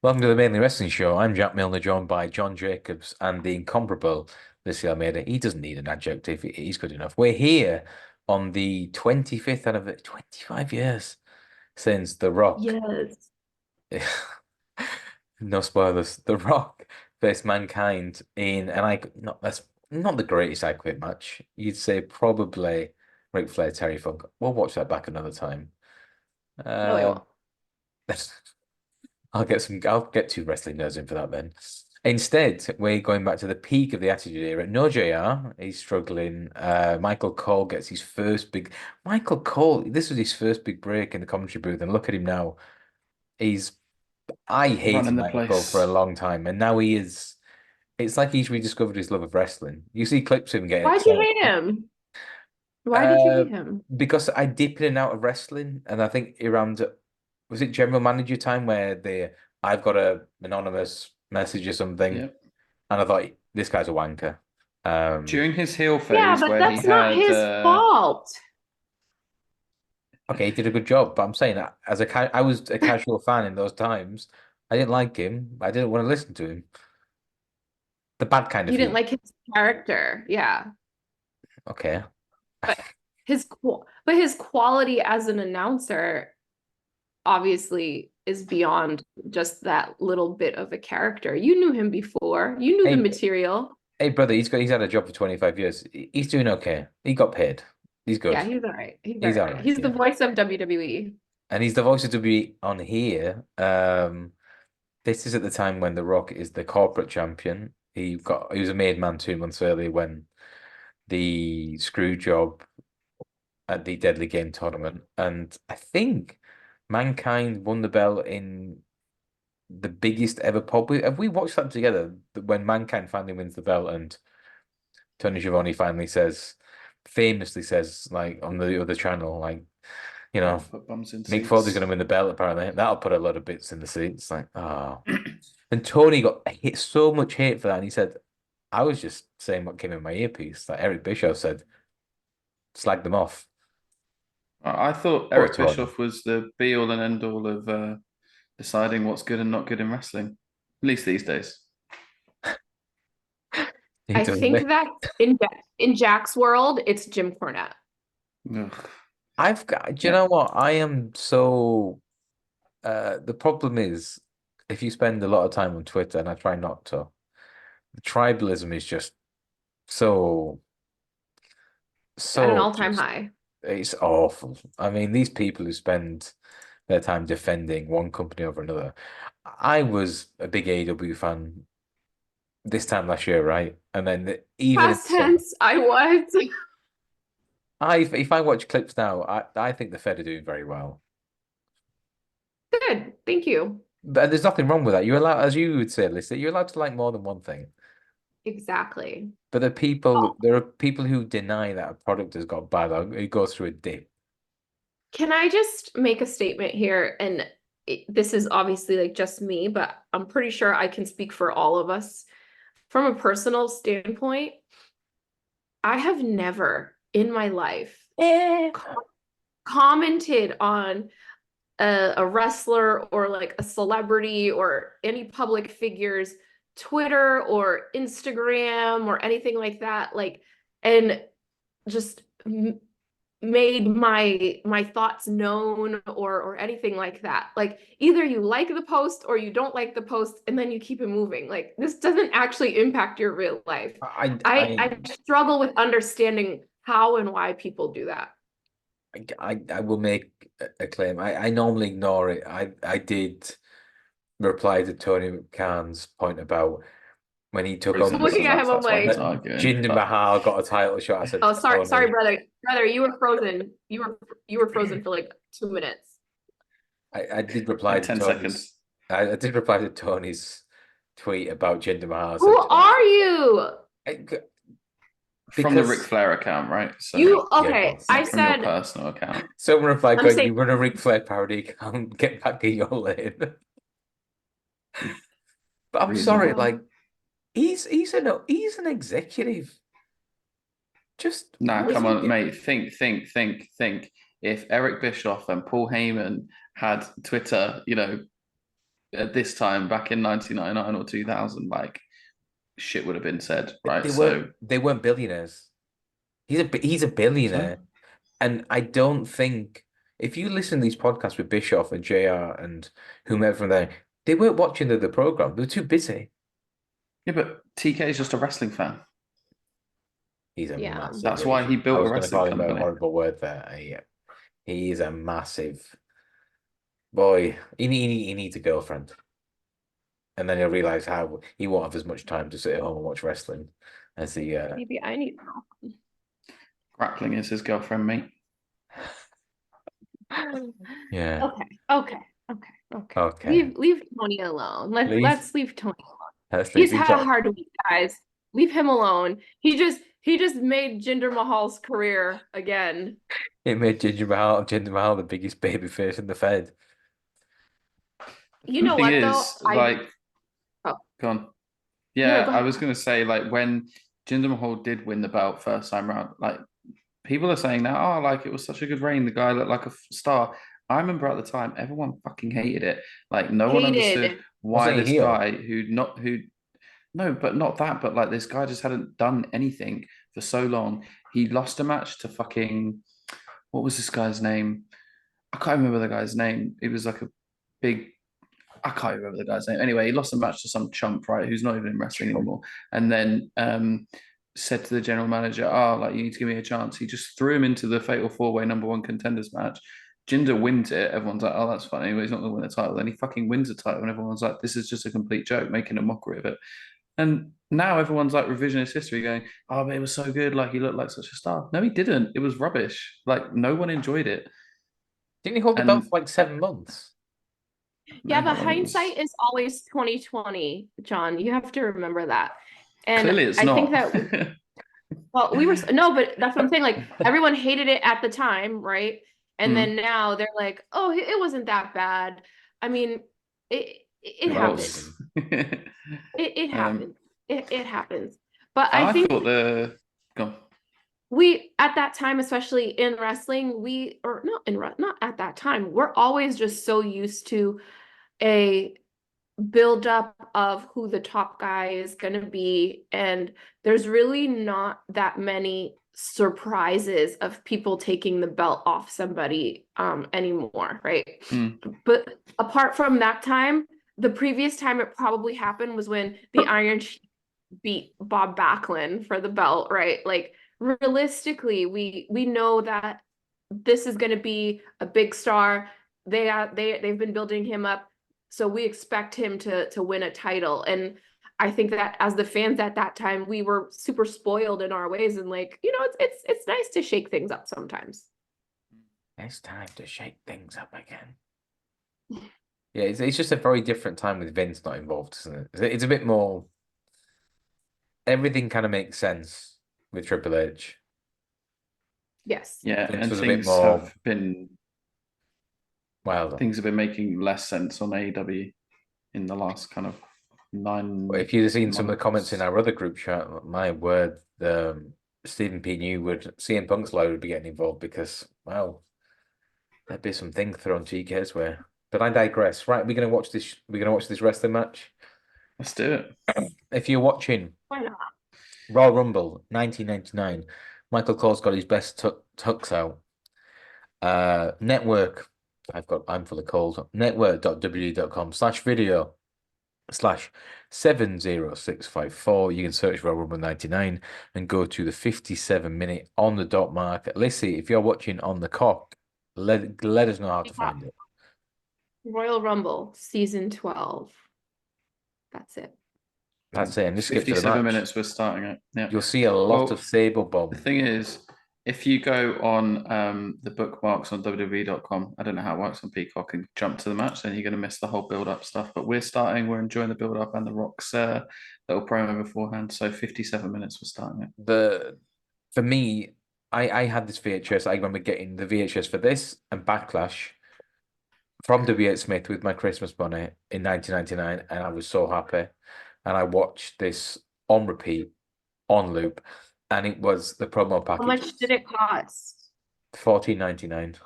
Welcome to the Mainly Wrestling Show. I'm Jack Milner, joined by John Jacobs and the incomparable Lissy Almeida. He doesn't need an adjective, he's good enough. We're here on the 25th anniversary, 25 years since The Rock, Yes. no spoilers, The Rock faced Mankind that's not the greatest I Quit match. You'd say probably Ric Flair, Terry Funk. We'll watch that back another time. No, we Um, won't. I'll get two wrestling nerds in for that then. Instead, we're going back to the peak of the Attitude Era. No JR, he's struggling. Michael Cole gets his first big Michael Cole, this was his first big break in the commentary booth, and look at him now. He's I hated Running the Michael Cole for a place. long time, and now he is it's like he's rediscovered his love of wrestling. You see clips of him getting Why'd you excited. hate him? Why did you Uh, hate him? because I dip in and out of wrestling, and I think around was it general manager time where I've got a anonymous message or something, Yep. and I thought this guy's a wanker. Um, During his heel Yeah, phase, but where he that's not had, his fault. okay, he did a good job, but I'm saying that I was a casual fan in those times. I didn't like him. I didn't want to listen to him. The bad kind of You didn't heel. like his character. Yeah. Okay. But his quality as an announcer obviously is beyond just that little bit of a character. You knew him before. You knew the Hey, material. hey, brother, he's had a job for 25 years. He's doing okay. He got paid. He's Yeah, good. he's all right. He's all He's all right. right. He's the Yeah. voice of WWE. And he's the voice of WWE on here. This is at the time when The Rock is the corporate champion. He was a made man 2 months earlier when the screw job at the Deadly Game tournament. And I think Mankind won the belt in the biggest ever pub. Have we watched that together? When Mankind finally wins the belt and Tony Schiavone finally famously says, like on the other channel, like, you know, put bums in Mick Foley's seats. going to win the belt, apparently. That'll put a lot of bits in the seats. Like, oh. And Tony got hit so much hate for that. And he said, I was just saying what came in my earpiece. Like Eric Bischoff said, slag them off. I thought Poor Eric Tony. Bischoff was the be all and end all of deciding what's good and not good in wrestling, at least these days. He I does think me. that in Jack's world, it's Jim Cornette. Ugh. Do you Yeah. know what? I am so, the problem is if you spend a lot of time on Twitter, and I try not to, the tribalism is just so, At an so all-time just, high. it's awful. I mean, these people who spend their time defending one company over another. I was a big AEW fan this time last year, right? And then even in Past the summer, tense, I was. if I watch clips now, I think the Fed are doing very well. Good. Thank you. But there's nothing wrong with that. You're allowed, as you would say, Lisa, you're allowed to like more than one thing. Exactly. But Oh, there are people who deny that a product has got bad or it goes through a dip. can I just make a statement here? And this is obviously like just me, but I'm pretty sure I can speak for all of us. From a personal standpoint, I have never in my life Eh. commented on a wrestler or like a celebrity or any public figures Twitter or Instagram or anything like that, like, and just made my thoughts known or anything like that. Like either you like the post or you don't like the post and then you keep it moving. Like this doesn't actually impact your real life. I, I, I struggle with understanding how and why people do that. I will make a claim. I normally ignore it. I did reply to Tony Khan's point about when he took on Reasons, Looking and at that's him, I'm that's why he's like, that arguing. Jinder But Mahal got a title shot. I said oh, to sorry, Tony, brother, you were frozen. You were frozen for like 2 minutes. I did reply like to 10 Tony's seconds I did reply to Tony's tweet about Jinder Mahal. I Who said, Tony, are you? I- from the Ric because Flair account, right? So You yeah, of okay? course. I not from your said personal account. Someone replied I'm going, saying "You run a Ric Flair parody account, get back in your lane." But I'm sorry, Reasonable. like he's an executive. Just Nah, what is come he on, do? mate. Think. If Eric Bischoff and Paul Heyman had Twitter, at this time back in 1999 or 2000, like shit would have been said, right? They weren't billionaires. He's a So billionaire, and I don't think if you listen to these podcasts with Bischoff and JR and whomever from there, they weren't watching the program. They were too busy. yeah, but TK is just a wrestling fan. He's a Yeah. massive. That's why he I built a was going to wrestling call him a company. horrible word there. He is a massive boy. He needs a girlfriend, and then he'll realize how he won't have as much time to sit at home and watch wrestling as he. Maybe I need. Grappling is his girlfriend, mate. Yeah. Okay. Okay. Leave Tony alone. Leave. Let's leave Tony alone. Let's leave. He's He's had a got. hard week, guys. Leave him alone. He just made Jinder Mahal's career again. It made Jinder Mahal the biggest baby face in the Fed. You The know thing what though? is, like, Oh, go on. no, Yeah, go I ahead. was gonna say, like, when Jinder Mahal did win the belt first time round, like, people are saying now, oh, like, it was such a good reign. The guy looked like a star. I remember at the time, everyone fucking hated it. Like, no one understood Hated. why Wasn't he this heel? guy no, but not that, but like, this guy just hadn't done anything for so long. He lost a match to fucking, what was this guy's name? I can't remember the guy's name. It was like a big, I can't remember the guy's name. Anyway, he lost a match to some chump, right, who's not even in wrestling anymore. And then said to the general manager, "Oh, like you need to give me a chance." He just threw him into the fatal four-way number one contenders match. Jinder wins it. Everyone's like, "Oh, that's funny." Anyway, he's not going to win the title. Then he fucking wins the title, and everyone's like, "This is just a complete joke, making a mockery of it." And now everyone's like revisionist history, going, "Oh, but it was so good. Like he looked like such a star." No, he didn't. It was rubbish. Like no one enjoyed it. Didn't he hold the belt And for like 7 months? Yeah, how but long it was? hindsight is always 2020, John. You have to remember that. And Clearly, it's I think not. that well, we were no, but that's what I'm saying. Like everyone hated it at the time, right? And Hmm. then now they're like, "Oh, it wasn't that bad." I mean, it It Well, happens. was. It um, happens. It happens. But I I think thought the go on. we at that time, especially in wrestling, we or not not at that time, we're always just so used to a buildup of who the top guy is going to be. And there's really not that many surprises of people taking the belt off somebody anymore, right? Hmm. But apart from that time, the previous time it probably happened was when the Iron Sheik beat Bob Backlund for the belt, right? Like realistically, we know that this is going to be a big star. They've been building him up, so we expect him to win a title. And I think that as the fans at that time, we were super spoiled in our ways, and like it's nice to shake things up sometimes. It's time to shake things up again. Yeah, it's just a very different time with Vince not involved, isn't it? It's a bit more. Everything kind of makes sense with Triple H. Yes. Yeah, Vince and was a bit more wilder. things have been making less sense on AEW in the last kind of But nine if you'd have seen some of the comments in months. our other group chat, my word, Stephen P. knew would CM Punk's load would be getting involved because, well, there'd be some things thrown TK's way. But I digress. Right, we're gonna watch this. We're gonna watch this wrestling match. Let's do it. If you're watching Why not? Royal Rumble 1999, Michael Cole's got his best tucks out. Network. I'm full of cold. Network.www.com/video/70654. You can search Royal Rumble 99 and go to the 57-minute on the dot mark. Lissy, if you're watching on the cock, let us know how to Yeah. find it. Royal Rumble season 12. That's it. That's it. And just skip to the 57 match. minutes we're starting it. Yeah. You'll see a lot of Well, Sable the Bomb. thing is, if you go on the bookmarks on WWE.com, I don't know how it works on Peacock, and jump to the match, then you're going to miss the whole build-up stuff. But we're enjoying the build-up and the Rock's little promo beforehand. So 57 minutes we're starting it. For me, I had this VHS. I remember getting the VHS for this and Backlash from W.H. Smith with my Christmas bonnet in 1999, and I was so happy. And I watched this on repeat, on loop, and it was the promo How package much did was it cost? $14.99.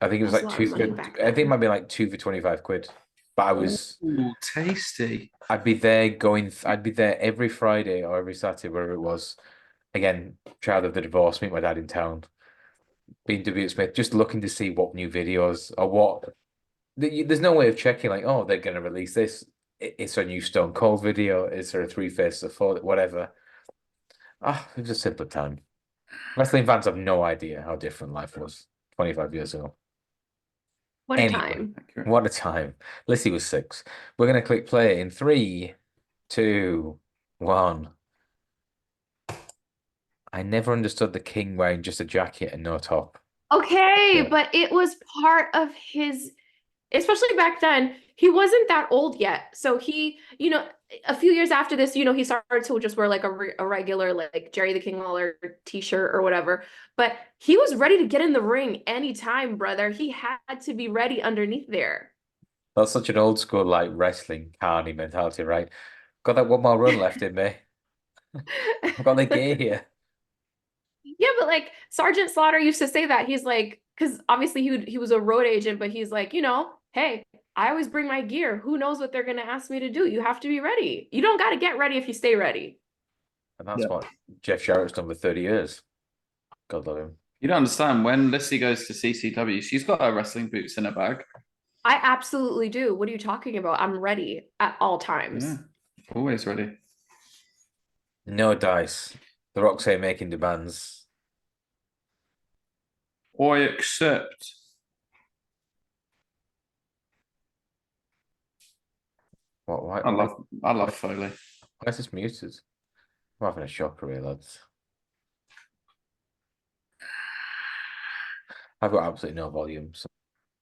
I think it was That was like a lot two of money for. back I think it then. might be like two for 25 quid. But Ooh, tasty. I'd be there I'd be there every Friday or every Saturday, wherever it was. Again, child of the divorce, meet my dad in town. Being W. Smith, just looking to see what new videos or what. There's no way of checking, like, oh, they're going to release this. It's a new Stone Cold video. Is there a three faces, a four, whatever? Ah, it was a simpler time. Wrestling fans have no idea how different life was 25 years ago. What a Anyway, time. Accurate. what a time. Lissy was 6. We're going to click play in 3, 2, 1. I never understood the king wearing just a jacket and no top. Okay, Yeah. but it was part of his, especially back then, he wasn't that old yet. So he, a few years after this, he started to just wear like a regular like Jerry the King Lawler t-shirt or whatever. But he was ready to get in the ring anytime, brother. He had to be ready underneath there. That's such an old school like wrestling carny mentality, right? Got that one more run left in me. I've got the gear here. Yeah, but like Sergeant Slaughter used to say that. He's like, because obviously he was a road agent, but he's like, hey, I always bring my gear. Who knows what they're gonna ask me to do? You have to be ready. You don't got to get ready if you stay ready. And that's Yeah. what Jeff Jarrett's done for 30 years. God love him. You don't understand. When Lissy goes to CCW, she's got her wrestling boots in her bag. I absolutely do. What are you talking about? I'm ready at all times. Yeah, always ready. No dice. The Rock's here making demands. I accept. What? Why? I love Foley. Why is this muted? I'm having a shocker here, lads. I've got absolutely no volume, so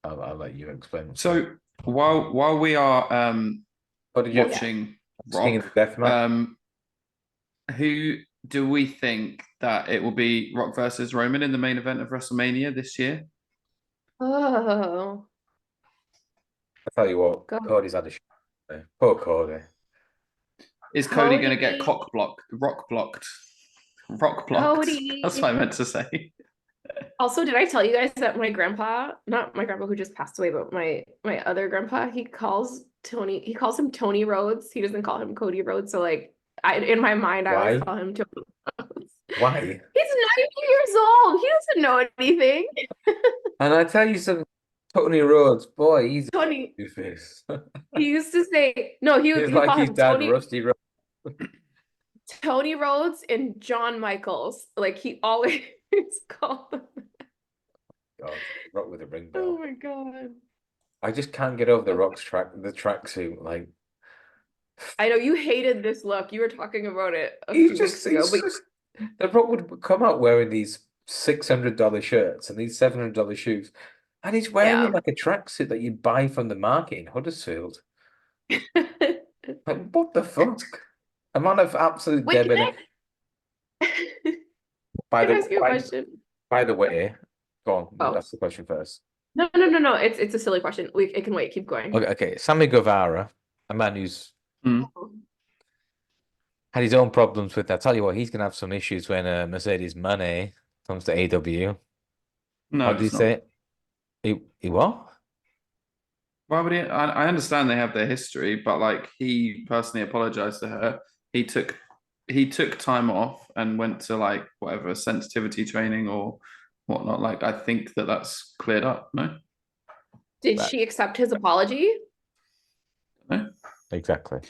I'll let you explain. So while we are What did you watching King of Rock, the Death match? who do we think that it will be Rock versus Roman in the main event of WrestleMania this year? Oh, I tell you what, go. Cody's had a shocker. Poor Cody. Is Cody going to get Cody. rock blocked? Rock blocked. Cody. That's what I meant to say. Also, did I tell you guys that my grandpa, not my grandpa who just passed away, but my other grandpa, he calls him Tony Rhodes. He doesn't call him Cody Rhodes. So like in my mind, I always Why? call him Tony Rhodes. Why? He's 90 years old. He doesn't know anything. And I tell you something, Tony Rhodes, boy, he's a Tony, face. he used to say, no, he He's would like call his him dad, Rusty Rhodes. Tony Rhodes and John Michaels. Like he always called them. God, Rock with a ring bell. Oh my God. I just can't get over the Rock's tracksuit. Like, I know you hated this look. You were talking about it a he's few just, weeks ago, but the Rock would come out wearing these $600 shirts and these $700 shoes, and he's wearing yeah. like a tracksuit that you'd buy from the market in Huddersfield. Like, what the fuck? A man of absolute Wait, debonair. can I ask you a question? By the way, go on. Oh. That's the question first. No. It's a silly question. It can wait. Keep going. Okay. Sammy Guevara, a man who's had his own problems with that. I tell you what, he's gonna have some issues when Mercedes Money comes to AW. No, How did he say it? He what? Why would he? I understand they have their history, but like he personally apologized to her. He took time off and went to like whatever sensitivity training or whatnot. Like I think that's cleared up. No. Did she accept his apology? No. Exactly.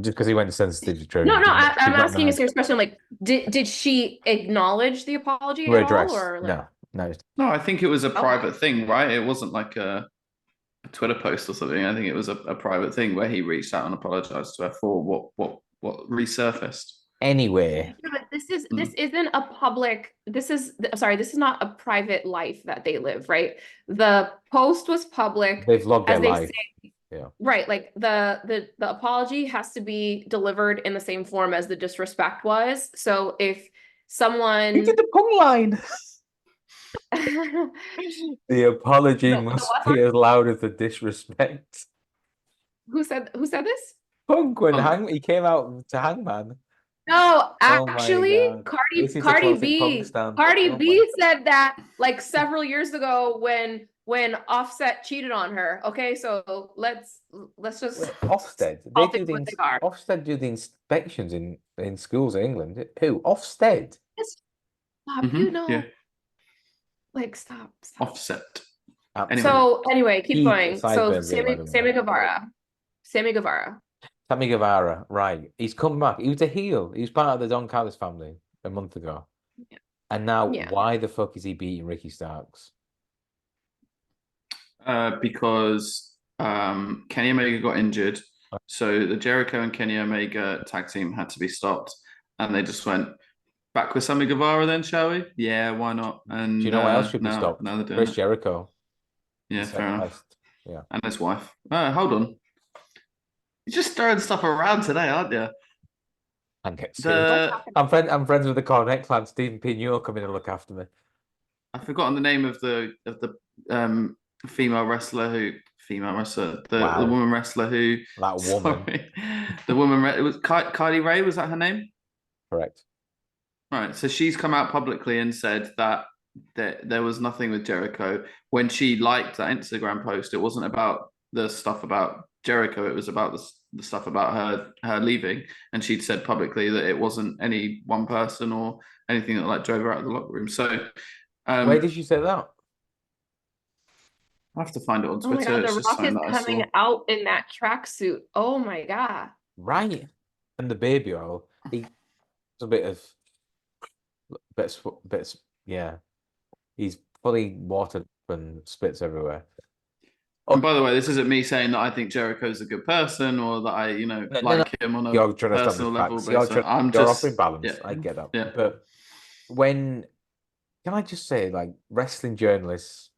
Just because he went to sensitivity training. No. I'm asking a serious question. Like, did she acknowledge the apology at all, or like? No. No, I think it was a private thing, right? It wasn't like a Twitter post or something. I think it was a private thing where he reached out and apologized to her for what resurfaced. Anyway, Yeah, but this isn't a public. This is not a private life that they live, right? The post was public. they've logged their as they life. say, Yeah. right. Like the apology has to be delivered in the same form as the disrespect was. So if someone He did the pung line. The apology The must what? be as loud as the disrespect. Who said this? Punk when Punk. he came out to Hangman. No, Oh my actually, God. This is a Cardi classic B Punk stand. Cardi Oh B my- said that like several years ago when when Offset cheated on her. Okay, so let's just Wait, Ofsted. call things what they are. Ofsted do the inspections in schools in England. Who? Ofsted. Just stop, Yeah. like stop. Offset. Absolutely. So anyway, keep going. So sideburns in Sammy Guevara. Sammy Guevara, right. He's come back. He was a heel. He was part of the Don Callis family a month ago. Yeah. And now, Yeah. why the fuck is he beating Ricky Starks? Because Kenny Omega got injured. So the Jericho and Kenny Omega tag team had to be stopped. And they just went, back with Sammy Guevara then, shall we? Yeah, why not? And Do you know what else should be now, stopped? now they're doing Chris it. Jericho. Yeah, fair enough. Yeah. And his wife. Hold on. You're just throwing stuff around today, aren't you? I'm friends with the Cornet clan. Stephen P. Newell coming to look after me. I've forgotten the name of the female wrestler the woman wrestler who that woman. Sorry, the woman it was Kylie Ray, was that her name? Correct. Right. So she's come out publicly and said that there was nothing with Jericho. When she liked that Instagram post, it wasn't about the stuff about Jericho. It was about the stuff about her leaving. And she'd said publicly that it wasn't any one person or anything that like drove her out of the locker room. So where did you say that? I have to find it on Twitter. Oh my God, it's The just Rock is something that coming out in that tracksuit. Oh my God. Right. And the baby oil. He's a bit yeah. He's fully watered and spits everywhere. And by the way, this isn't me saying that I think Jericho's a good person or that I, like him on a personal level. You're offering balance. Yeah, I get that. Yeah. But can I just say, like, wrestling journalists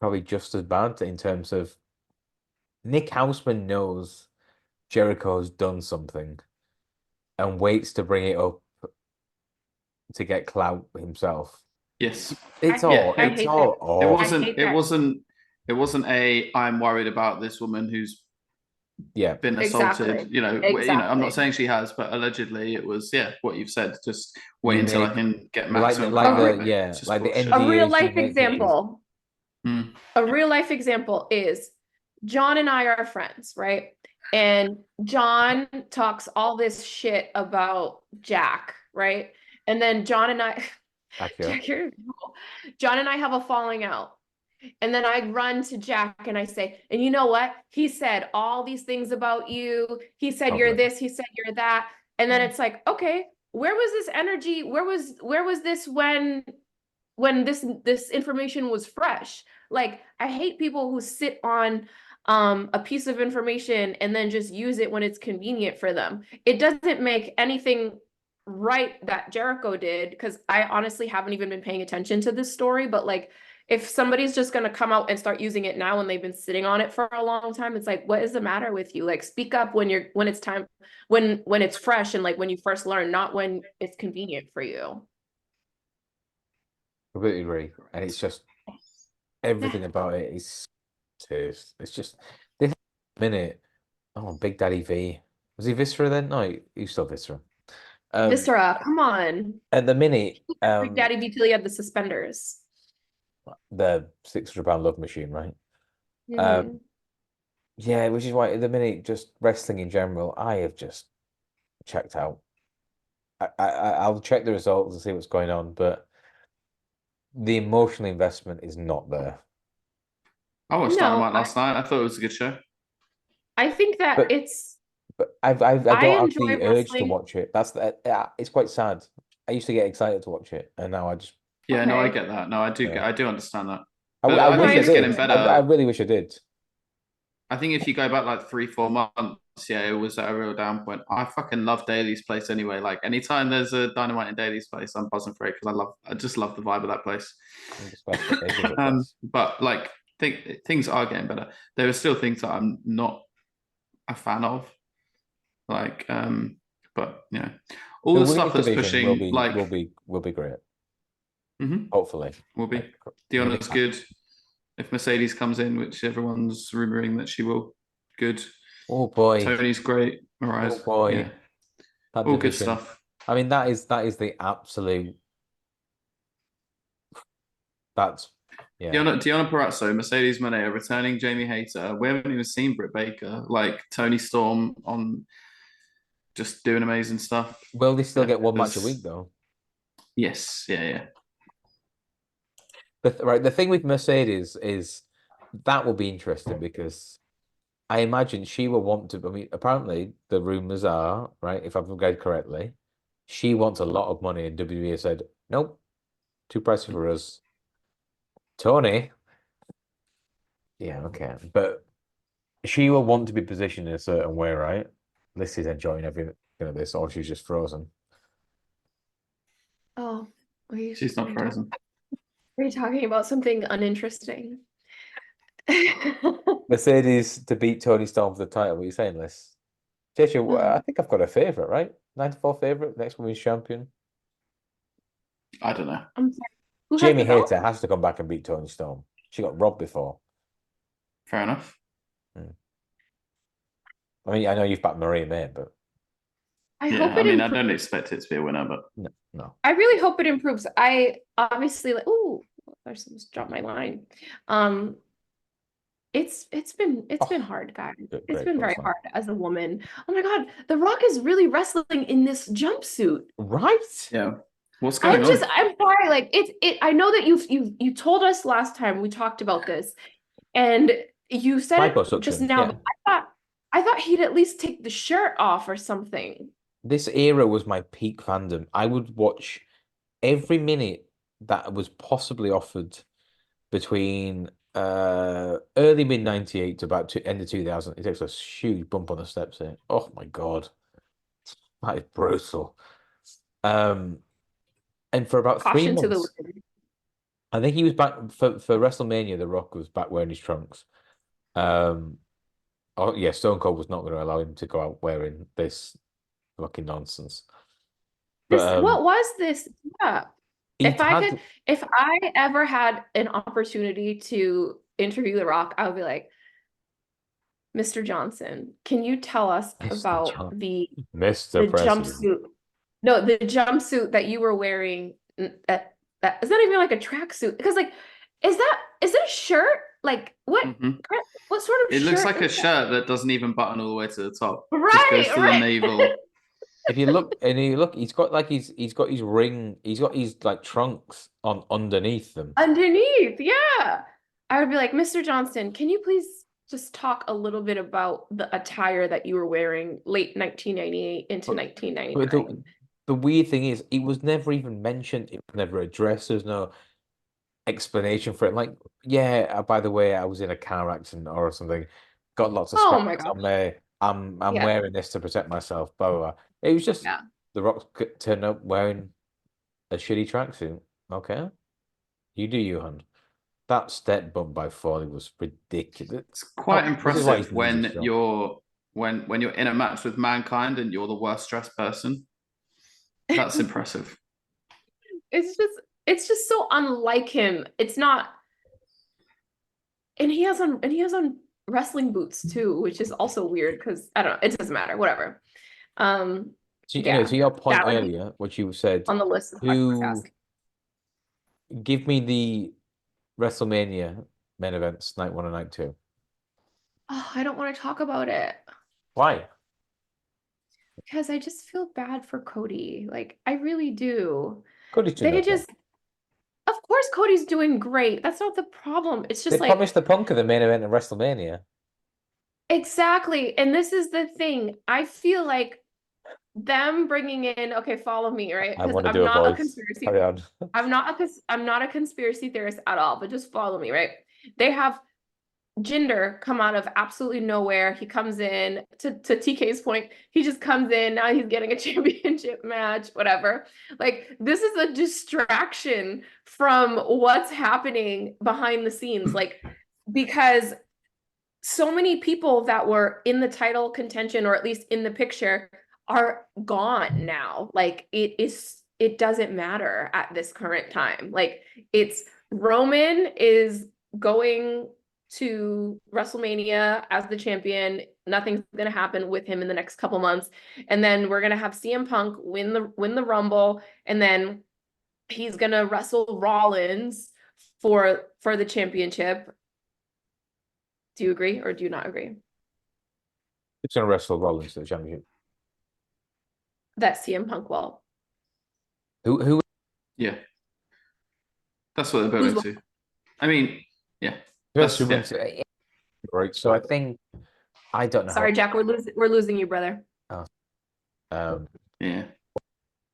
probably just as bad in terms of Nick Houseman knows Jericho's done something and waits to bring it up to get clout himself. Yes. It wasn't a I'm worried about this woman who's been assaulted. Exactly. I'm not saying she has, but allegedly it was what you've said. Just wait until I can get Max the NBA. A real life example. A real life example is John and I are friends, right? And John talks all this shit about Jack, right? And then John and I have a falling out. And then I run to Jack and I say, and you know what? He said all these things about you. He said you're this, he said you're that. And then it's like, okay, where was this energy? Where was this when this information was fresh? Like, I hate people who sit on a piece of information and then just use it when it's convenient for them. It doesn't make anything right that Jericho did, because I honestly haven't even been paying attention to this story, but like, if somebody's just going to come out and start using it now when they've been sitting on it for a long time, it's like, what is the matter with you? Like, speak up when it's time, when it's fresh, and like when you first learn, not when it's convenient for you. Completely agree. And it's just everything about it is it's just this minute. Oh, Big Daddy V. Was he Viscera then? No, he's still Viscera. Viscera, come on. At the minute, Big Daddy V till he had the suspenders. The 600-pound love machine, right? Mm-hmm. Yeah, which is why at the minute, just wrestling in general, I have just checked out. I'll check the results and see what's going on, but the emotional investment is not there. I watched Dynamite last night. I thought it was a good show. I think that But I don't have the urge to watch it. It's quite sad. I used to get excited to watch it, and now I just no, I get that. No, I do understand that. I wish it's getting better. I really wish I did. I think if you go back like 3-4 months, it was at a real down point. I fucking love Daly's place anyway. Like, anytime there's a Dynamite in Daly's place, I'm buzzing for it because I just love the vibe of that place. But like, things are getting better. There are still things that I'm not a fan of. Like, but all the stuff that's pushing will be great. Mm-hmm. Hopefully, will be. Deonna's good. If Mercedes comes in, which everyone's rumoring that she will, good. Oh boy, Tony's great. All right. Oh boy, all good stuff. I mean, that is the absolute. That's Yeah. Deonna Purrazzo, Mercedes Moné returning Jamie Hayter. We haven't even seen Britt Baker. Like Tony Storm on just doing amazing stuff. Will they still get one match a week though? Yes, yeah. Right, the thing with Mercedes is that will be interesting because I imagine she will want to. I mean, apparently the rumors are right. If I've read correctly, she wants a lot of money, and WWE said nope, too pricey for us. Tony, yeah, okay, but she will want to be positioned in a certain way, right? Lissy's enjoying everything of this, or she's just frozen. Oh, She's not frozen. are you talking about something uninteresting? Mercedes to beat Tony Storm for the title. What are you saying, Liz? JJ, I think I've got a favorite, right? 94 favorite, next women's champion. I don't know. I'm sorry. Who has Jamie the belt? Hayter has to come back and beat Tony Storm. She got robbed before. Fair enough. I mean, I know you've backed Maria May, but I Yeah, hope I it mean, I improves. don't expect it to be a winner, but no. I really hope it improves. I obviously like. Ooh, I just dropped my line. It's been hard, guys. It's Great been very person. hard as a woman. Oh my God, The Rock is really wrestling in this jumpsuit. Right? yeah. What's going I'm on? sorry. Like it. I know that you told us last time we talked about this, and you said it just Liposuction, now. yeah. But I thought he'd at least take the shirt off or something. This era was my peak fandom. I would watch every minute that was possibly offered between early mid 98 to about end of 2000. It takes a huge bump on the steps here. Oh my God. That is brutal. And for about three Caution to the months, wind. I think he was back for WrestleMania. The Rock was back wearing his trunks. Oh yeah, Stone Cold was not going to allow him to go out wearing this fucking nonsense. But What was this? Yeah. he had If I ever had an opportunity to interview The Rock, I would be like, Mr. Johnson, can you tell us Mr. about John, the Mr. President. jumpsuit? No, the jumpsuit that you were wearing. That is not even like a tracksuit. Because like, is it a shirt? Like what sort of It looks shirt like a is that? shirt that doesn't even button all the way to the top. Just Right, goes to the right. navel. If you look, he's got like he's got his ring, he's got his like trunks on underneath them. Underneath, yeah. I would be like, Mr. Johnson, can you please just talk a little bit about the attire that you were wearing late 1998 into But 1999? the weird thing is, it was never even mentioned. It was never addressed. There's no explanation for it. Like, yeah, by the way, I was in a car accident or something. Got lots of Oh my scratches gosh. on me. I'm Yeah, wearing this to protect myself. Blah blah blah. It was just yeah. The Rock turned up wearing a shitty tracksuit. Okay, you do you, hun. That step bump by Foley was ridiculous. It's quite This is why his impressive knees are when strong. you're in a match with Mankind and you're the worst dressed person. That's impressive. It's just so unlike him. It's not, and he has on wrestling boots too, which is also weird because I don't know, it doesn't matter, whatever. So, Yeah, to your point that would be earlier, what you said, on the list of questions to who ask. give me the WrestleMania main events, night one and night two. Oh, I don't want to talk about it. Why? Because I just feel bad for Cody. Like, I really do. Cody's doing They okay. just, of course, Cody's doing great. That's not the problem. It's They just like, promised the Punk of the main event of WrestleMania. exactly. And this is the thing. I feel like them bringing in, okay, follow me, right? I Because want to do a voice. Carry on. I'm not a conspiracy theorist at all, but just follow me, right? They have Jinder come out of absolutely nowhere. He comes in to TK's point. He just comes in. Now he's getting a championship match, whatever. Like, this is a distraction from what's happening behind the scenes. Like, because so many people that were in the title contention or at least in the picture are gone now. Like, it doesn't matter at this current time. Like, it's Roman is going to WrestleMania as the champion. Nothing's going to happen with him in the next couple months. And then we're going to have CM Punk win the Rumble, and then he's going to wrestle Rollins for the championship. Do you agree or do you not agree? It's going to wrestle Rollins for the championship. That CM Punk will. Who? Yeah, that's what they're building to. I mean, yeah, That's right. So I think I don't know. Sorry, Jack, we're losing you, brother. Yeah.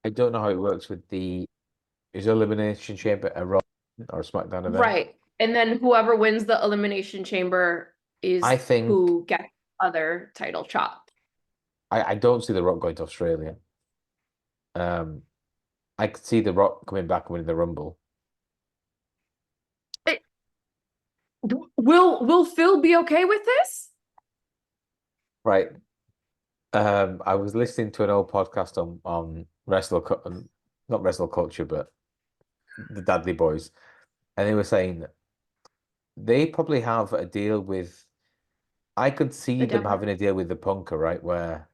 I don't know how it works with is Elimination Chamber a Raw or a SmackDown event? Right. And then whoever wins the Elimination Chamber is who gets other title shot. I don't see The Rock going to Australia. I could see The Rock coming back and winning the Rumble. Will Phil be okay with this? Right. I was listening to an old podcast on not wrestle culture, but the Dudley Boys, and they were saying that they probably have a deal with. I could see them having a deal with the Punker, right? Where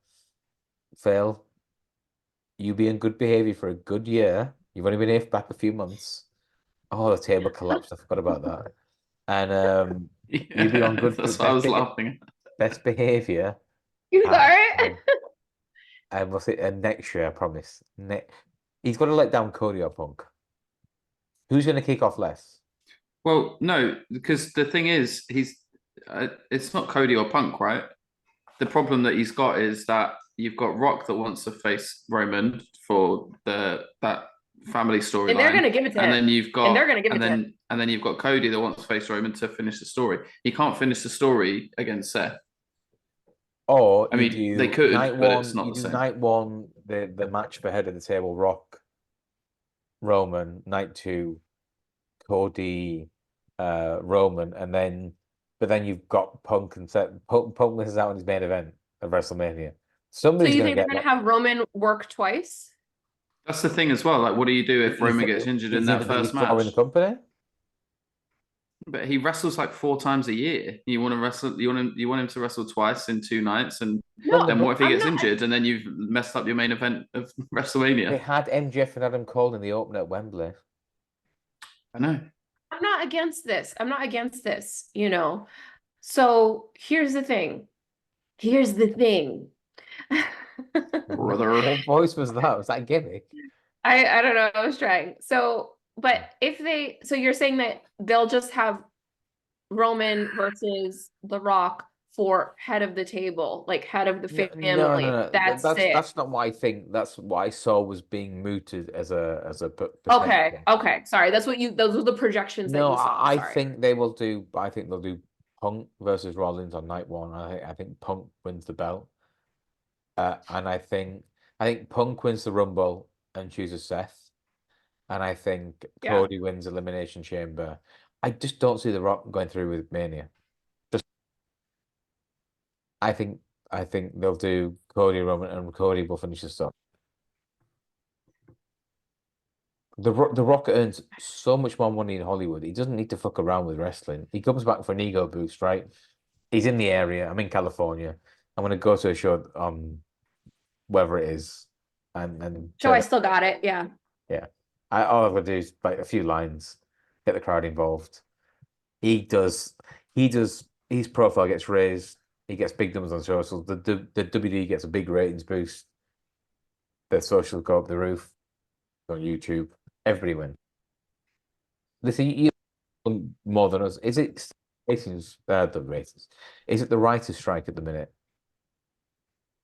Phil, you be in good behavior for a good year. You've only been here for back a few months. Oh, the table collapsed. I forgot about that. And you be on good. That's what I was laughing at. Best behavior. You sorry? And we'll see. And next year, I promise. He's got to let down Cody or Punk. Who's going to kick off less? Well, no, because the thing is, it's not Cody or Punk, right? The problem that he's got is that you've got Rock that wants to face Roman for that family storyline, and they're going to give it to him. And then you've got, and they're going to give it to him. And then you've got Cody that wants to face Roman to finish the story. He can't finish the story against Seth. Or I mean, they could, but it's not the same. Night one, the match for head of the table, Rock, Roman. Night two, Cody, Roman, but then you've got Punk and Seth. Punk misses out on his main event of WrestleMania. Somebody's so you going think they're going to have Roman work twice? That's the thing as well. Like, what do you do if Roman gets injured in that first match? In the company? But he wrestles like 4 times a year. You want to wrestle? You want him to wrestle twice in 2 nights, and then what if he gets injured and then you've messed up your main event of WrestleMania? They had MJF and Adam Cole in the opener at Wembley. I know. I'm not against this. You know. So here's the thing. Brother. What voice was that? Was that a gimmick? I don't know. I was trying. So, but so you're saying that they'll just have Roman versus The Rock for head of the table, like head of the family. No. That's it. That's not what I think. That's what I saw was being mooted as a. Okay. Sorry, those were the projections that you saw. I think they will do. I think they'll do Punk versus Rollins on night one. I think Punk wins the belt. And I think Punk wins the Rumble and chooses Seth. And I think Cody wins Elimination Chamber. I just don't see The Rock going through with Mania. I think they'll do Cody Roman, and Cody will finish the stuff. The Rock earns so much more money in Hollywood. He doesn't need to fuck around with wrestling. He comes back for an ego boost, right? He's in the area. I'm in California. I'm going to go to a show wherever it is, and so I still got it. Yeah. All I've got to do is like a few lines, get the crowd involved. His profile gets raised. He gets big numbers on socials. The WWE gets a big ratings boost. Their socials go up the roof on YouTube. Everybody wins. Listen, you more than us. Is it ratings? The ratings. Is it the writer's strike at the minute?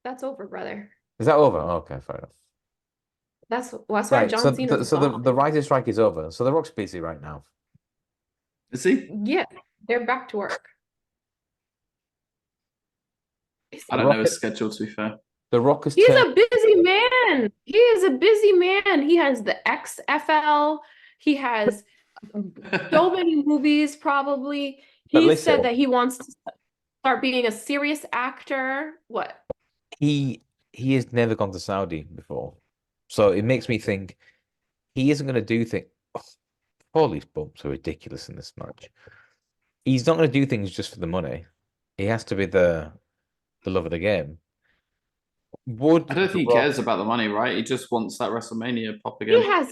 That's over, brother. Is that over? Okay, fair enough. That's why John Cena. So the writer's strike is over. So The Rock's busy right now. Is he? Yeah, they're back to work. I don't know his schedule, to be fair. The Rock is. He's a busy man. He is a busy man. He has the XFL. He has so many movies. Probably. He said that he wants to start being a serious actor. What? He has never gone to Saudi before, so it makes me think he isn't going to do things. All these bumps are ridiculous in this match. He's not going to do things just for the money. He has to be the love of the game. I don't think he cares about the money, right? He just wants that WrestleMania pop again.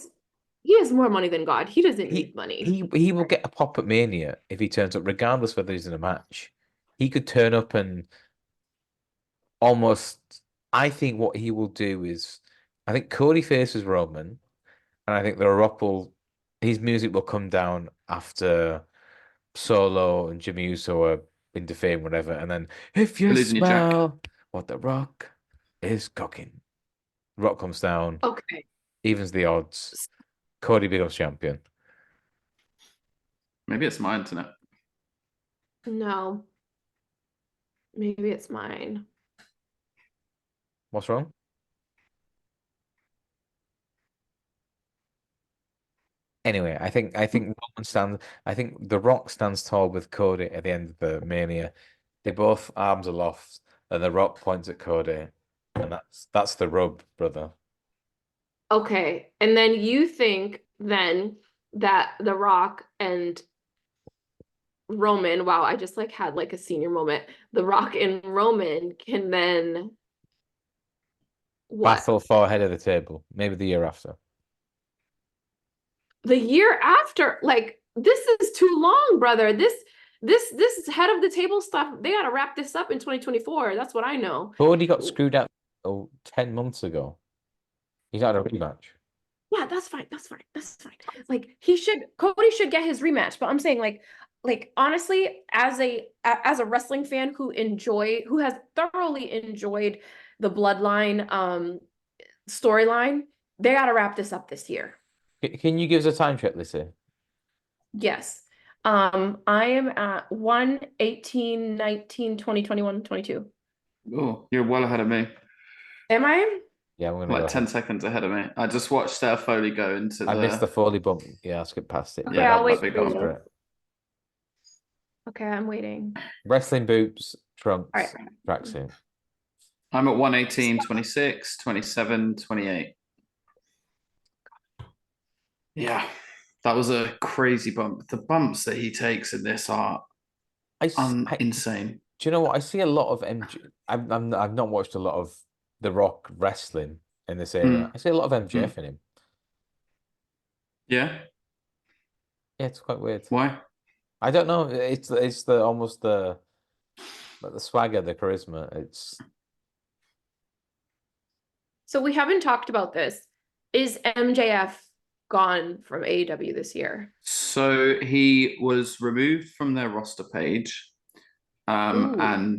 He has more money than God. He doesn't need money. He will get a pop at Mania if he turns up, regardless whether he's in a match. He could turn up and almost. I think what he will do is, I think Cody faces Roman, and I think the Rock will, his music will come down after Solo and Jimmy Uso are in defame, whatever, and then if You're you losing your jack. smell what the Rock is cooking, Rock comes down, Okay. evens the odds. Cody becomes champion. Maybe it's my internet. No. Maybe it's mine. What's wrong? Anyway, I think Roman stands. I think The Rock stands tall with Cody at the end of the Mania. They both arms aloft, and The Rock points at Cody, and that's the rub, brother. Okay. And then you think then that The Rock and Roman, wow, I just like had like a senior moment. The Rock and Roman can then what? Battle for head of the table, maybe the year after. The year after, like this is too long, brother. This head of the table stuff, they gotta wrap this up in 2024. That's what I know. Cody got screwed out 10 months ago. He's had a rematch. Yeah, that's fine. That's fine. That's fine. Like Cody should get his rematch. But I'm saying like honestly, as a wrestling fan who has thoroughly enjoyed the Bloodline storyline, they gotta wrap this up this year. Can you give us a time check, Lissy? Yes. I am at 1/18/19/2021/22. Oh, you're well ahead of me. Am I? Yeah, I'm gonna Like go 10 ahead. seconds ahead of me. I just watched Foley go into I missed the the. Foley bump. Yeah, I'll skip past it. Okay, Yeah, I'll wait that'd be for gone. That's you. great. Okay, I'm waiting. Wrestling boots, trunks, All right. tracksuit. I'm at 1:18:26, 27, 28. Yeah, that was a crazy bump. The bumps that he takes in this are insane. Do you know what? I see a lot of MG. I've not watched a lot of The Rock wrestling in this era. I see a lot of MJF in him. Yeah. Yeah, it's quite weird. Why? I don't know. It's the almost the like the swagger, the charisma. It's So we haven't talked about this. Is MJF gone from AEW this year? So he was removed from their roster page. Ooh.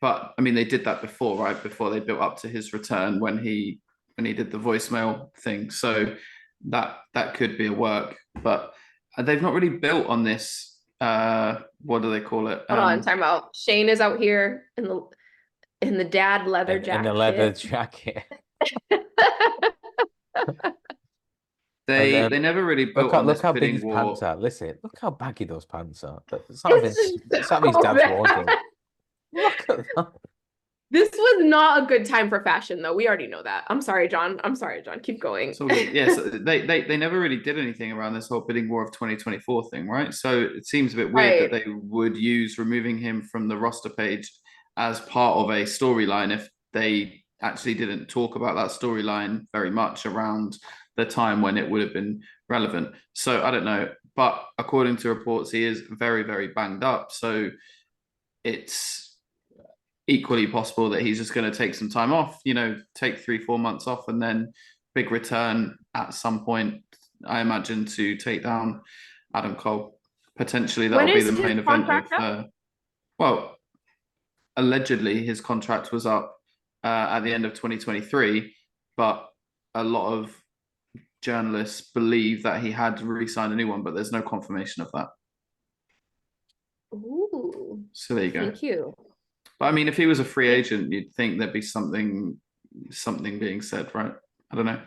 But I mean they did that before, right? Before they built up to his return when he did the voicemail thing. So that could be a work, but they've not really built on this what do they call it? Hold on, time out. Shane is out here in the dad leather in the leather jacket. jacket. They And never really built on look this how big bidding his pants war. are. Listen, look how baggy those pants are. It's It's not his so dad's bad. wardrobe. Look at that. This was not a good time for fashion, though. We already know that. I'm sorry, John. I'm sorry, John. Keep going. So yes, they never really did anything around this whole bidding war of 2024 thing, right? So it seems a bit weird that Right. they would use removing him from the roster page as part of a storyline if they actually didn't talk about that storyline very much around the time when it would have been relevant. So I don't know, but according to reports, he is very, very banged up. So it's equally possible that he's just going to take some time off, take 3-4 months off and then big return at some point, I imagine, to take down Adam Cole. Potentially When that'll be is the his main event of, contract up? well, allegedly his contract was up at the end of 2023, but a lot of journalists believe that he had re-signed a new one, but there's no confirmation of that. Ooh. So there you go. Thank you. But I mean, if he was a free agent, you'd think there'd be something being said, right? I don't know.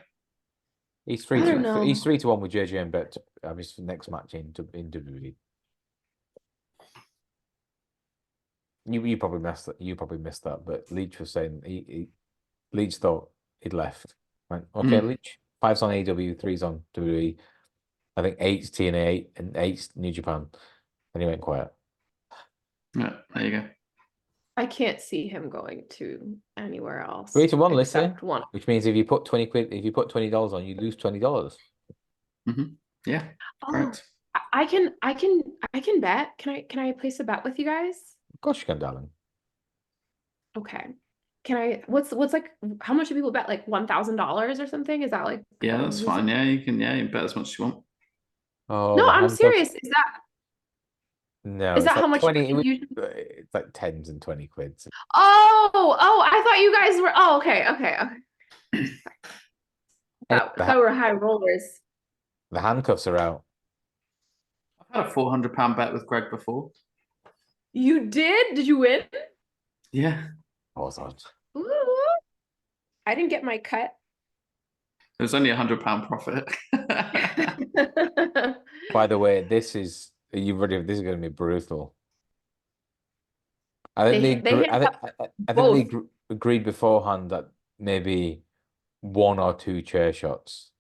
He's I don't know. He's 3-1 with JJ and Bet to have his next match in WWE. You probably missed that. You probably missed that. But Leach was saying Leach thought he'd left. Right? Okay, Leach. 5's on AEW, 3's on WWE. I think 8's TNA, and 8's New Japan. And he went quiet. Yeah, there you go. I can't see him going to anywhere else 3-1, Lissy. except one. Which means if you put 20 quid, if you put $20 on, you lose $20. Yeah, Oh, correct. I can bet. Can I place a bet with you guys? Of course you can, darling. Okay. Can I? What's like? How much do people bet? Like $1,000 or something? Is that like? Yeah, that's fine. Yeah, you can. Yeah, you bet as much as you want. Oh, No, the I'm handcuffs. serious. No, Is it's that how like much 20. you usually? It's like tens and 20 quids. Oh, I thought you guys were. Oh, okay. Anyway, I thought we were high rollers. the handcuffs are out. I've had a £400 bet with Greg before. You did? Did you win? Yeah, Hold on. Ooh. I didn't get my cut. it was only £100 profit. By the way, this is you ready? This is going to be brutal. I think They hit I think both. they agreed beforehand that maybe one or two chair shots,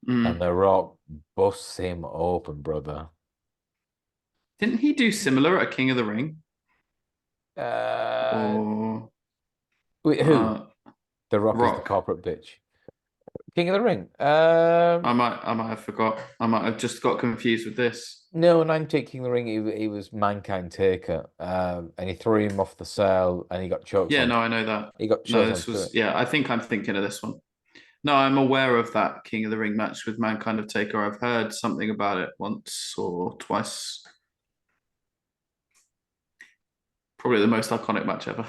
and The Rock busts him open, brother. Didn't he do similar at King of the Ring? Uh, Or wait, who? The Rock is the Rock? corporate bitch. King of the Ring. I might have forgot. I might have just got confused with this. No, I'm taking the ring. He was Mankind Taker, and he threw him off the cell, and he got choked Yeah, on. no, I know that. He got No, choked this onto was it. yeah. I think I'm thinking of this one. No, I'm aware of that King of the Ring match with Mankind of Taker. I've heard something about it once or twice. Probably the most iconic match ever.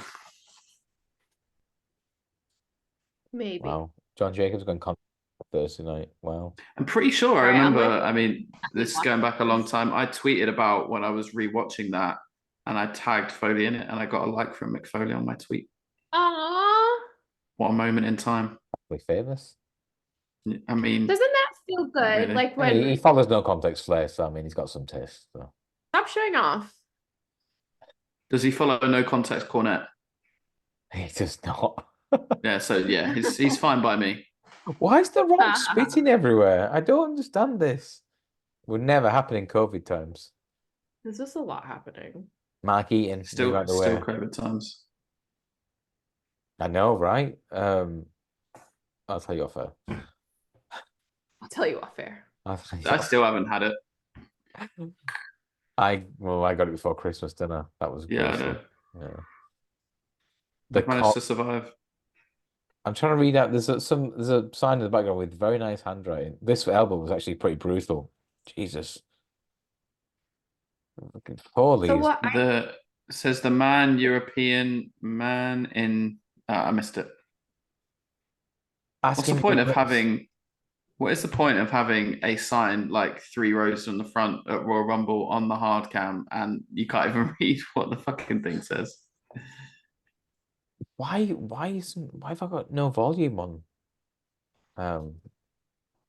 Maybe. Wow, John Jacobs going Thursday night. Wow. I'm pretty sure I Sorry, I'm remember. like, I mean, this is going back a long time. I tweeted about when I was rewatching that, and I tagged Foley in it, and I got a like from Mick Foley on my tweet. aw. What a moment in time. We famous. I mean, Doesn't that feel not good? really. Like I mean, he when follows no context flair, so I mean, he's got some taste. So. stop showing off. Does he follow no context cornet? He does not. Yeah, so yeah, he's fine by me. Why is The Rock spitting everywhere? I don't understand this. Would never happen in COVID times. There's just a lot happening. Mark Eaton, Still out the way. COVID times. I know, right? I'll tell you off air. I'll tell you off air. I still haven't had it. I got it before Christmas dinner. That was Yeah, I gruesome. know. Yeah. I've managed to survive. I'm trying to read out. There's a sign in the background with very nice handwriting. This album was actually pretty brutal. Jesus. Foley. So what? It says the man European man in. I missed it. What's the point of having? What is the point of having a sign like 3 rows from the front at Royal Rumble on the hard cam and you can't even read what the fucking thing says? Why have I got no volume on?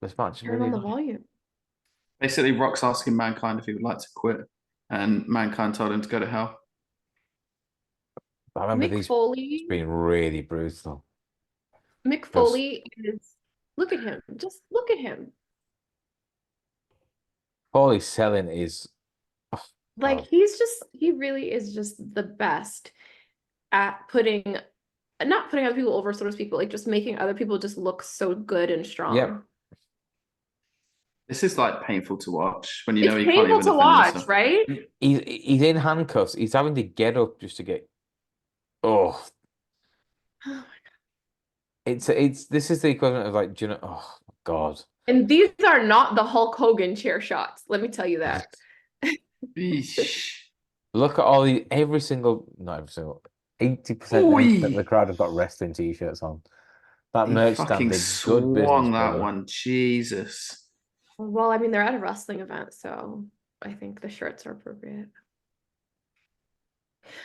This match Turn on the volume. Basically, Rock's asking Mankind if he would like to quit, and Mankind told him to go to hell. I remember Mick Foley being really brutal. Mick Foley is. Look at him. Just look at him. Foley's selling is like he really is just the best at not putting other people over, so to speak, but like just making other people just look so good and strong. Yep. This is like painful to watch when you know It's he can't painful even to defend watch, himself. right? He's in handcuffs. He's having to get up just to get. Oh Oh my God. It's this is the equivalent of like, oh God. And these are not the Hulk Hogan chair shots. Let me tell you that. Look at not every single 80% of the crowd have got wrestling t-shirts on. That merch stand did good business. That one, Jesus. Well, I mean, they're at a wrestling event, so I think the shirts are appropriate.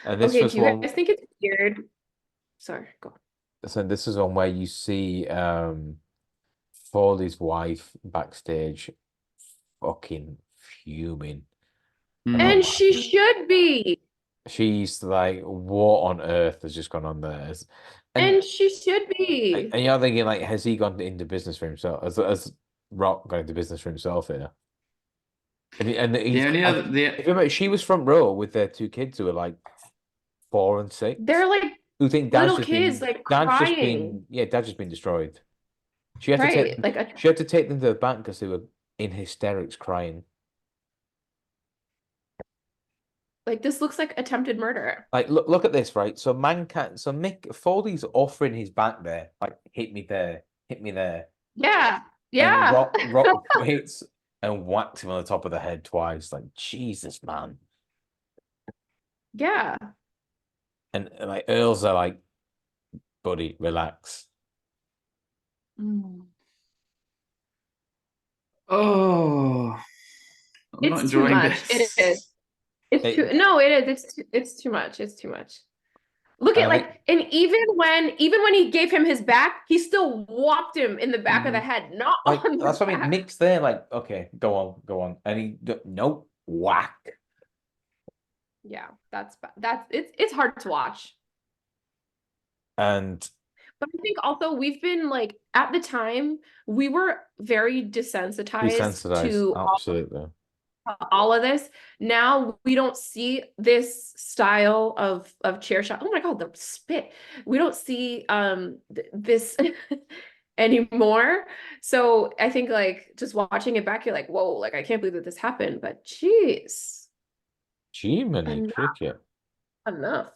And this okay, was do you guys think it's weird? Sorry, go on. So this is one where you see Foley's wife backstage fucking fuming. And she should be. She's like, what on earth has just gone on there? And she should be. And you're thinking, like, has he gone into business for himself? Has Rock gone into business for himself here? And she was front row with their 2 kids who were like 4 and 6. They're like Who think little kids, like crying. Dad's just been destroyed. She had to take Right. Like she had to take them to the bank because they were in hysterics crying. this looks like attempted murder. Like look at this, right? So Mick Foley's offering his back there, like hit me there, hit me there. Yeah. And Yeah. Rock hits and whacks him on the top of the head twice. Like, Jesus, man. Yeah. And like Earls are like, buddy, relax. Mm. Oh, I'm not It's too enjoying much. It this. is. No, it is. It's too much. It's too much. Look at and even when he gave him his back, he still whopped him in the back of the head, not like on the that's what I mean. back. Mick's there, like, okay, go on. And he nope, whack. Yeah, that's it's hard to watch. And But I think also we've been like at the time we were very desensitized to absolutely. all of this. Now we don't see this style of chair shot. Oh my God, the spit. We don't see this anymore. So I think like just watching it back, you're like, whoa, like I can't believe that this happened. But geez, Jiminy cricket. enough.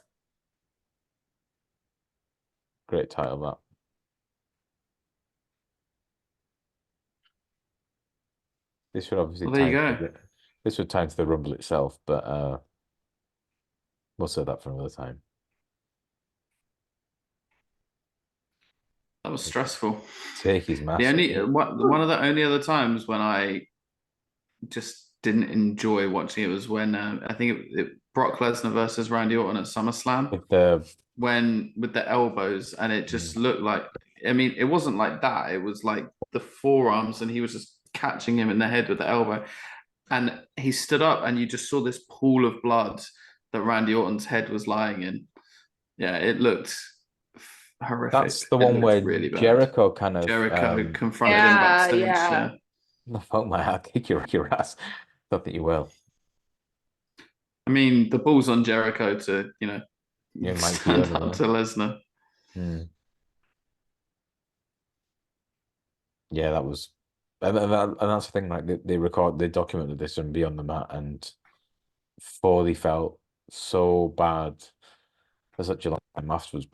Great title, that. This would obviously Well, there you go. This would tie into the Rumble itself, but we'll say that for another time. That was stressful. Take his mask. One of the only other times when I just didn't enjoy watching it was when I think Brock Lesnar versus Randy Orton at SummerSlam with the elbows, and it just looked like, I mean, it wasn't like that. It was like the forearms, and he was just catching him in the head with the elbow. And he stood up, and you just saw this pool of blood that Randy Orton's head was lying in. Yeah, it looked horrific. That's the one where really Jericho kind of confronted him backstage. Yeah. Oh my, I'll kick your ass. Not that you will. I mean, the ball's on Jericho to, stand up to Lesnar. Yeah, that was, and that's the thing. Like they documented this and Beyond the Mat, and Foley felt so bad for such a long time afterwards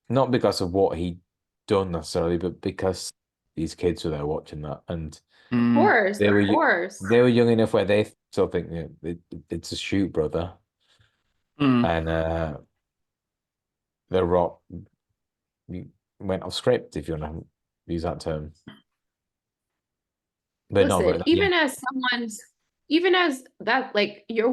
not because of what he'd done necessarily, but because these kids were there watching that, and of course, they were young enough where they still think it's a shoot, brother, and The Rock went off script, if you want to use that term. But listen, even as that, like your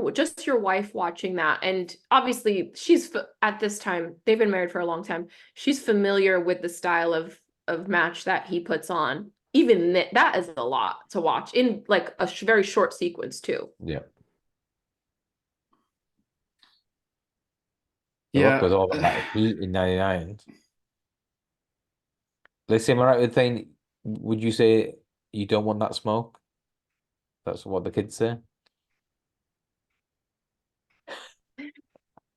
wife watching that, and obviously she's at this time they've been married for a long time. She's familiar with the style of match that he puts on. Even that is a lot to watch in like a very short sequence too. Yeah. Yeah. With all of that heat in '99. Lissy, am I right with saying? Would you say you don't want that smoke? That's what the kids say.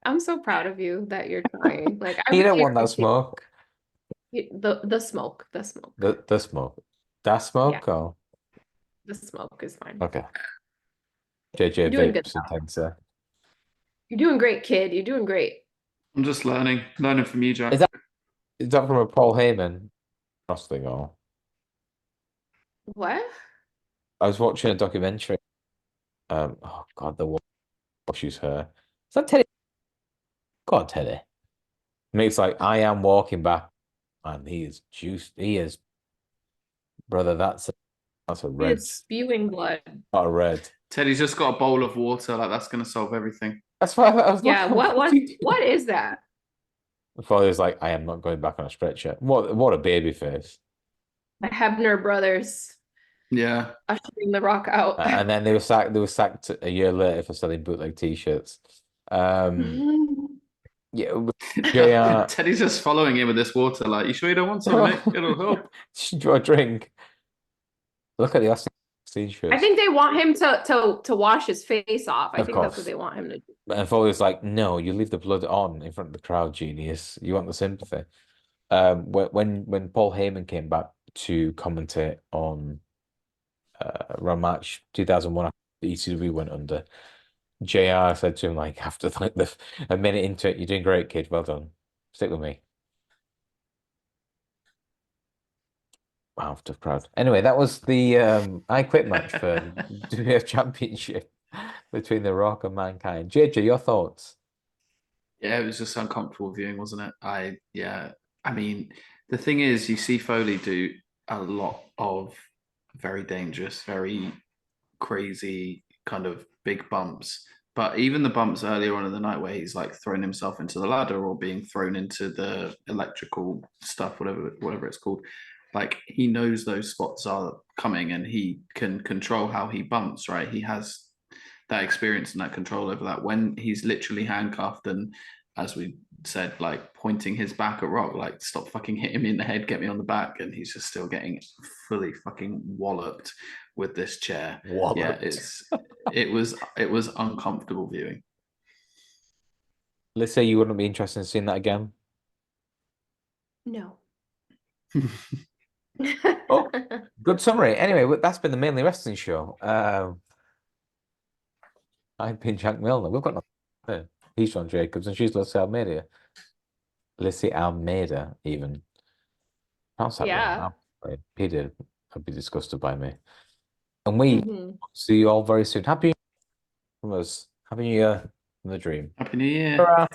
I'm so proud of you that you're trying. Like you don't want that smoke. The smoke. The smoke. That smoke, yeah. or the smoke is fine. Okay. JJ Vapes intenser. You're doing great, kid. You're doing great. I'm just learning from you, Jack. Is that from a Paul Heyman thing or what? I was watching a documentary. Oh God, the washes her. Is that Teddy? God, Teddy. Makes like I am walking back, and he is juiced. He is, brother. That's a red. It's spewing blood. Not a red. Teddy's just got a bowl of water. Like that's gonna solve everything. That's why I was. Yeah. What is that? The father's like, I am not going back on a stretcher. What a baby face. The Hebner brothers. Yeah. Ushering The Rock out. And then they were sacked a year later for selling bootleg t-shirts. Yeah, JR... Teddy's just following him with this water. Like, you sure you don't want some, mate? It'll help. Do you want a drink? Look at the Austin I think they want him to wash his face off. I Of think that's what course. they want him to do. And Foley's like, no, you leave the blood on in front of the crowd, genius. You want the sympathy. When Paul Heyman came back to commentate on Raw Match 2001 after the ECW went under, JR said to him like after like a minute into it, you're doing great, kid. Well done. Stick with me. Wow, tough crowd. Anyway, that was the I Quit match for WWF Championship between The Rock and Mankind. JJ, your thoughts? Yeah, it was just uncomfortable viewing, wasn't it? I mean, the thing is, you see Foley do a lot of very dangerous, very crazy kind of big bumps. But even the bumps earlier on in the night where he's like throwing himself into the ladder or being thrown into the electrical stuff, whatever it's called, like he knows those spots are coming and he can control how he bumps, right? He has that experience and that control over that when he's literally handcuffed and, as we said, like pointing his back at Rock, like stop fucking hitting me in the head, get me on the back, and he's just still getting fully fucking walloped with this chair. Walloped. Yeah, it was uncomfortable viewing. Let's say you wouldn't be interested in seeing that again. No. Oh, good summary. Anyway, that's been the Mainly Wrestling Show. I've been Jack Milner. We've got nothing. He's John Jacobs and she's Lissy Almeida. Lissy Almeida, even. How's that Yeah. Peter would be disgusted by me. And we Mhm. see you all very soon. Happy from us. Happy New Year from the dream. Happy New Year. Hurrah.